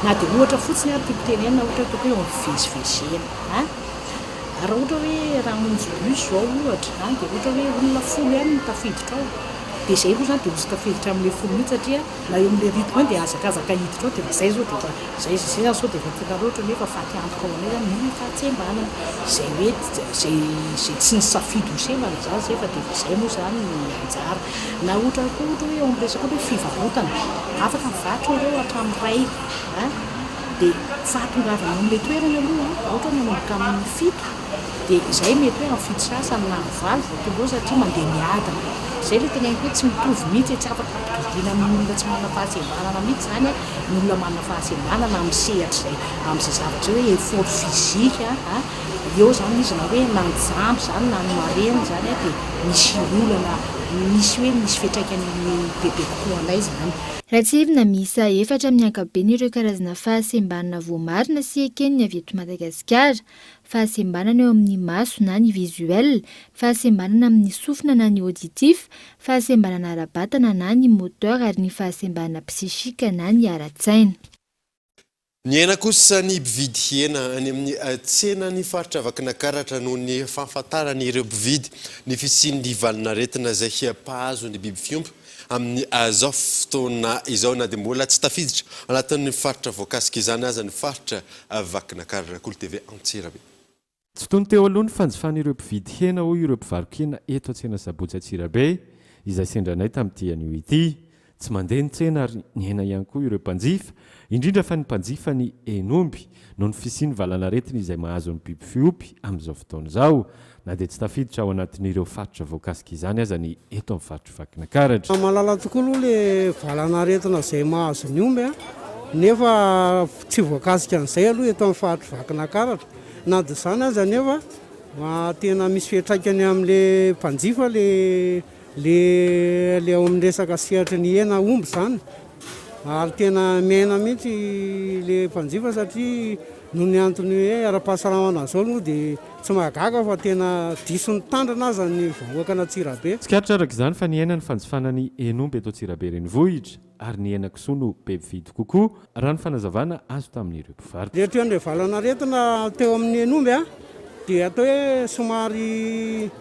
na dia ohatra fotsiny ary tiako-tenenina ohatra tokony hoe mivezivezena raha ohatra hoe raha monjy bus zao ohatra dia ohatra hoe olona folo ihany no tafiditra ao dia izay koa zany dia misy tafiditra amin'ilay folo mihitsy satria na eo amin'ilay ritmo dia azakazaka hiditra ao dia izay zao dia zay zao dia tena loatra nefa faty ampoka ao anay zany milona fahasembanana izay hoe zay tsy nisafidy ho sembana zany zay fa dia izay moa zany anjara na ohatra koa ohatra hoe ao amin'ny resaka hoe fivarotana afaka mivarotra ireo hatramin'ny ray dia fahatongavana amin'ilay toerana aloha ohatra manomboka amin'ny fito dia izay mety hoe amin'ny fito sasany na valo voatombo satria mandeha miadana izay ilay tena hoe tsy mitovy mihitsy tsy afaka ampitovina amin'ny olona tsy manana fahasembanana mihitsy zany ny olona manana fahasembanana amin'ny sehatra izay amin'izay zavatra hoe effort physique eo zany izy na hoe na njamby zany na ny mareny zany dia misy olana misy hoe misy fiantraikany bebe kokoa anay zany. Ratsirina miisa 4 amin'ny ankapobeny ireo karazana fahasembanana voamarina sy eken'ny avy eto Madagasikara. Fahasembanana eo amin'ny maso na ny visuel, fahasembanana amin'ny sofina na ny auditif, fahasembanana ara-batana na ny moteur ary ny fahasembanana psichika na ny ara-tsaina. Ny hena kosa ny mpividy hena any amin'ny tsena ny faritra Vakinankaratra noho ny fahafantarany ireo mpividy ny fisian'ny valinaretina izay mpahazo ny biby fiompy amin'ny zao fotoana izao na dia mbola tsy tafiditra anatin'ny faritra voakasika izany aza ny faritra Vakinankaratra. Kolo TV Antsirabe. Tsy tony teo aloha ny fanjifan'ireo mpividy hena ho ireo mpivarokena eto an-tsena Sabotsy Antsirabe izay sendranay tamin'ity anio ity. Tsy mandeha ny tsena ary ny hena ihany koa ireo mpanjifa, indrindra fa ny mpanjifa ny enomby noho ny fisian'ny valanaretina izay mahazo ny biby fiompy amin'izao fotoana izao. Na dia tsy tafiditra ao anatin'ireo faritra voakasika izany aza ny eto amin'ny faritra Vakinankaratra. Malala tokoa aloha ilay valanaretina izay mahazo ny omby nefa tsy voakasika an'izay aloha eto amin'ny faritra Vakinankaratra. Na dia izany aza nefa tena misy fiantraikany amin'ilay mpanjifa ilay le ao amin'ny resaka sihatry ny hena omby zany ary tena mena mihitsy le mpanjifa satria no ny antony hoe ara-pahasalamana zao no dia tsy mahagaga fa tena diso ny tandrana aza ny vahoaka na Tsirabe. Tsikaritra araka izany fa ny hena ny fanjifana ny henomby eto Tsirabe renivohitra ary ny hena kisoa no be mpividy kokoa raha ny fanazavana azo tamin'ireo mpivarotra. Rehetra ny valanaretina teo amin'ny henomby dia atao hoe somary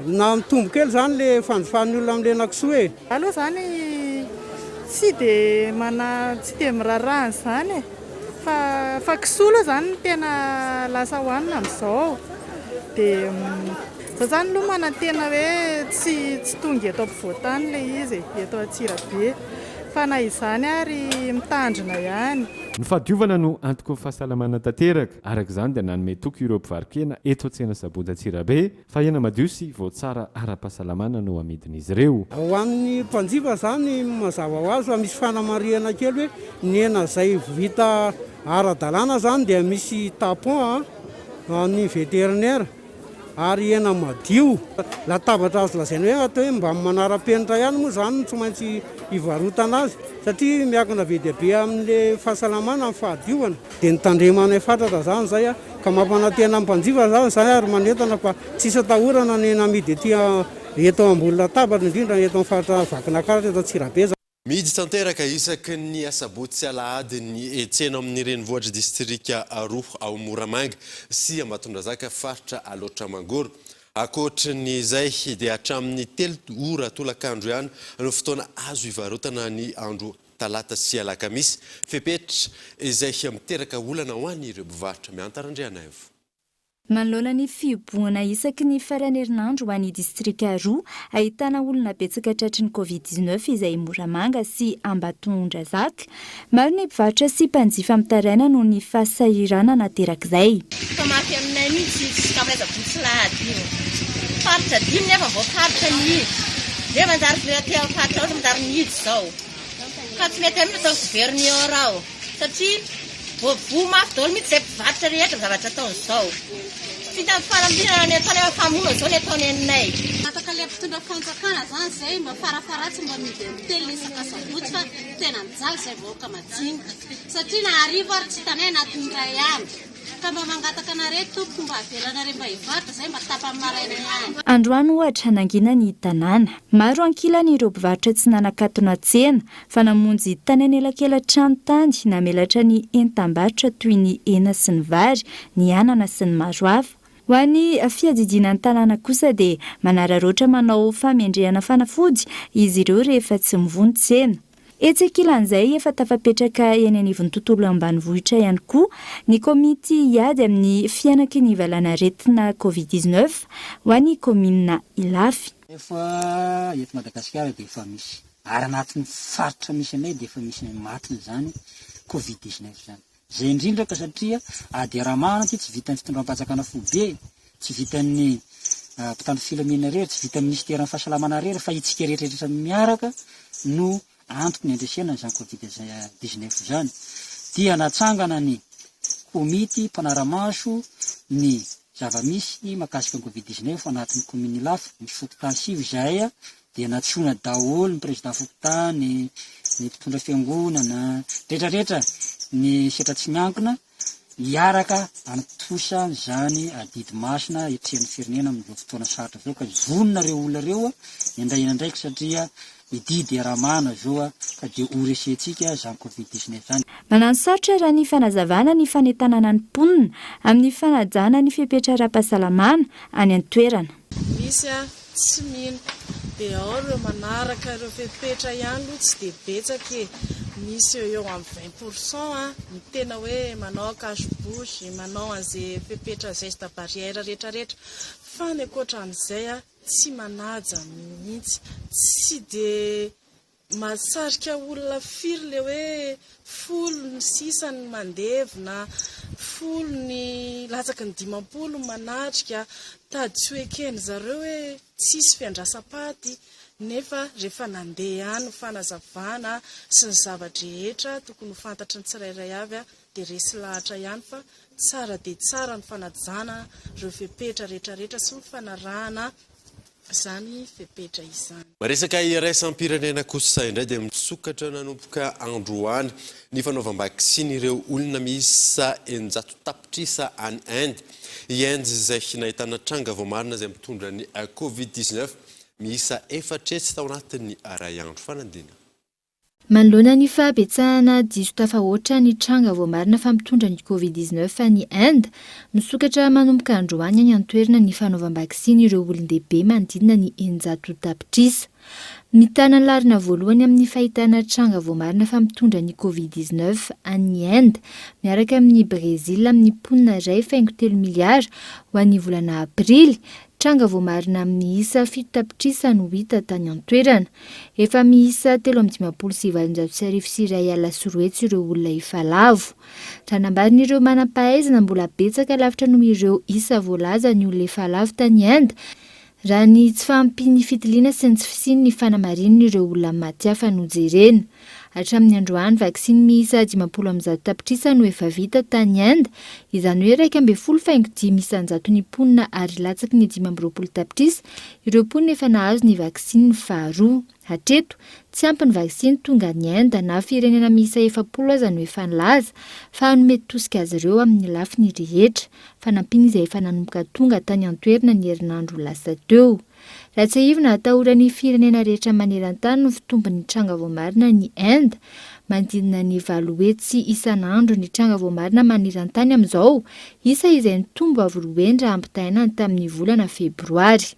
na mitombo kely zany le fanjifan'ny olona amin'ny hena kisoa e. Aloha zany tsy dia mirarahana zany fa kisoa aloha zany tena lasa hohanina amin'izao dia za zany aloha mana tena hoe tsy tonga eto ampovoantany le izy eto Atsirabe fa na izany ary mitandrina ihany. Ny fahadiovana no antoko ny fahasalamana tanteraka. Araka izany dia nanome toky ireo mpivarokena eto an-tsena sabotsy Atsirabe fa hena madio sy voatsara ara-pahasalamana no amidin'izy ireo. Ho amin'ny mpanjifa zany mazava ho azy fa misy fanamarihana kely hoe ny hena izay vita ara-dalàna zany dia misy tampon ny vétérinaire ary hena madio. Latabatra azo lazaina hoe atao hoe mba manara-penitra ihany moa zany tsy maintsy hivarotana azy satria miakina be dia be amin'le fahasalamana amin'ny fahadiovana dia nitandremana fatratra zany zay ka mampanantena mpanjifa zany zay ary manentana fa tsisy atahorana ny hena amidy eto ambony latabatra indrindra eto amin'ny faritra vakina karatra eto Tsirabe. Midy tanteraka isaky ny asabotsy alahady ny tsena amin'ny renivohitra distrika roa ao Moramanga sy Ambatondrazaka faritra Alotra Mangoro. Akoatra n'izay dia hatramin'ny 3 ora tolakandro ihany no fotoana azo hivarotana ny andro talata sy alakamisy fepetra izay miteraka olana ho an'ireo mpivarotra miantarandriana evo. Manoloana ny fiboana isaky ny farany herinandro ho an'ny distrika roa ahitana olona betsaka tratry ny Covid-19 izay Moramanga sy Ambatondrazaka. Maro ny mpivarotra sy mpanjifa mitaraina noho ny fahasahirana naterak'izay. Mafy aminay mihitsy tsy kafaiza botsy lahady io. Faritra dimy nefa voafaritra nidy. Dia manjary firateo faritra ao manjary nidy zao. Ka tsy mety amin'ny atao gouverneur ao. Satria voa mafy daholo mihitsy izay mpivarotra rehetra zavatra ataon'izao. Vita farambiana ny ataony efa famono zao ny ataony aminay. Mataka le mpitondra fanjakana zany zay mba farafaratsy mba midy telo isaka sabotsy fa tena mijaly izay vahoaka majinika. Satria na hariva ary tsy hitanay anatin'ny iray andro. Ka mba mangataka anareo tompoko mba avelanareo mba hivarotra zay mba tapany maraina ihany. Androany ohatra nangina ny tanàna. Maro ankilany ireo mpivarotra tsy nanakatona tsena fa namonjy tany anelakelan-trano tany namelatra ny entam-barotra toy ny hena sy ny vary, ny anana sy ny maro hafa. Ho an'ny fiadidinan'ny tanàna kosa dia manararaotra manao famendrehana fanafody izy ireo rehefa tsy mivony tsena. Etsy ankilan'izay efa tafapetraka eny anivon'ny tontolo ambanivohitra ihany koa ny komity hiady amin'ny fianaky ny valanaretina Covid-19 ho an'ny komina Ilafy. Efa eto Madagasikara dia efa misy ary anatin'ny faritra misy anay dia efa misy matiny zany Covid-19 zany. Zay indrindra ka satria adiaramana ty tsy vitan'ny fitondram-pahajakana fobe, tsy vitan'ny mpitandro filaminana rehetra, tsy vitan'ny ministeran'ny fahasalamana rehetra fa itsika rehetrarehetra miaraka no antoko ny andresena zany Covid-19 zany. Dia natsangana ny komity mpanaramaso ny zava-misy mahakasika ny Covid-19 anatin'ny kominy Ilafy, misy fokotany sivy izay dia natsona daholo ny président fokotany, ny mpitondra fiangonana, rehetrarehetra ny setra tsy miankina hiaraka antosa zany adidy masina etrehan'ny firenena amin'izao fotoana sarotra zao ka vonona reo olona reo indray indraiky satria ididy aramana zao ka dia oresentsika zany Covid-19 zany. Manano sarotra raha ny fanazavana ny fanentanana ny mponina amin'ny fanajana ny fipetra ara-pahasalamana any an-toerana. Misy tsy mino dia ao ireo manaraka ireo fipetra ihany aloha tsy dia betsaka misy eo amin'ny 20% ny tena hoe manao cache-bouche, manao an'izay fipetra geste barrière rehetrarehetra fa ny ankoatran'izay tsy manaja mihitsy, tsy dia mahasarika olona firy le hoe folo ny sisany mandevina, folo ny latsaky ny 50 manatrika, tady tsy hoekeny zareo hoe tsisy fiandrasam-paty nefa rehefa nandeha ihany ny fanazavana sy ny zavatra rehetra tokony ho fantatry ny tsirairay avy dia resy lahatra ihany fa tsara dia tsara ny fanajana ireo fipetra rehetrarehetra sy ny fanarahana zany fepetra izany. Maresaka iraisam-pirenena kosa indray dia misokatra nanomboka androany ny fanaovam-bakisiny ireo olona miisa 100 tapitrisa any Inde. Inde izay nahitana tranga vao marina izay mitondra ny Covid-19 miisa 4 tao anatin'ny ray andro fanandina. Manoloana ny fahabetsahana diso tafahoatra ny tranga vao marina fa mitondra ny Covid-19 ny Inde, misokatra manomboka androany any an-toerana ny fanaovam-bakisiny ireo olon-dehibe manodidina ny 100 tapitrisa. Mitana ny larina voalohany amin'ny fahitana tranga vao marina fa mitondra ny Covid-19 any Inde, miaraka amin'ny Brésil amin'ny ponina 2.3 miliara ho an'ny volana Aprily. Tranga vao marina amin'ny isa 7 tapitrisa no hita tany an-toerana. Efa miisa 3,701 ireo olona efa lavo. Tranambarin'ireo manam-pahaizana mbola betsaka lavitra noho ireo isa voalaza ny olona efa lavo tany Inde. Raha ny tsy fahampiany fitiliana sy ny tsy fisiany ny fanamarinana ireo olona maty hafa no jerena. Hatramin'ny androany vaksiny miisa 510 tapitrisa no efa vita tany Inde, izany hoe 1.5 isanjato ny ponina ary latsaky ny 20 tapitrisa ireo ponina efa nahazo ny vaksiny faharoa. Hatreto, tsy ampy ny vaksiny tonga any Inde na firenena miisa 70 aza no efa nilaza fa hanome tosika azy ireo amin'ny lafiny rehetra. Fanampiny izay efa nanomboka tonga tany an-toerana ny herinandro lasa teo. Raha tsy ahivina atahorany firenena rehetra maneran-tany no fitombony tranga vao marina ny Inde, manodidina ny 9 hetsy isanandro ny tranga vao marina maneran-tany amin'izao, isa izay nitombo avy roa raha ampitahaina tamin'ny volana febroary.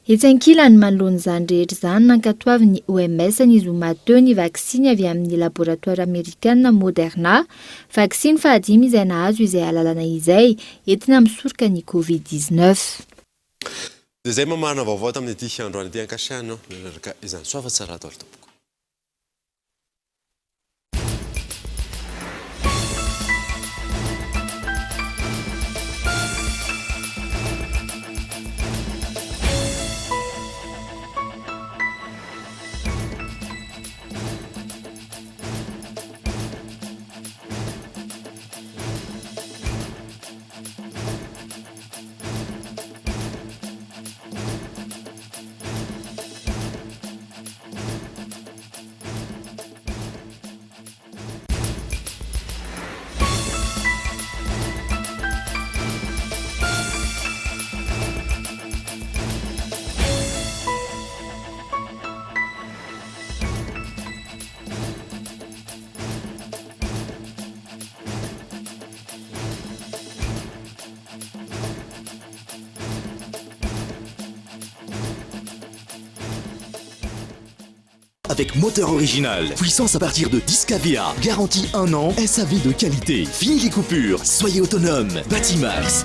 Etsy ankilany manoloana izany rehetra izany nankatoavy ny OMS ny zoma teo ny vaksiny avy amin'ny laboratoire amerikanina Moderna, vaksiny fahadimy izay nahazo izay alalana izay entina misoroka ny Covid-19. Izay mamana vaovao tamin'ity androany ity ankasiahana naraka izany soava tsara atao tompoko. Avec moteur original, puissance à partir de 10 kVA, garantie 1 an, SAV de qualité. Fini les coupures, soyez autonome. Batimax,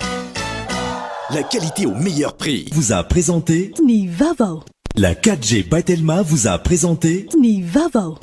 la qualité au meilleur prix. Vous a présenté Vaovao. La 4G by Telma vous a présenté Vaovao.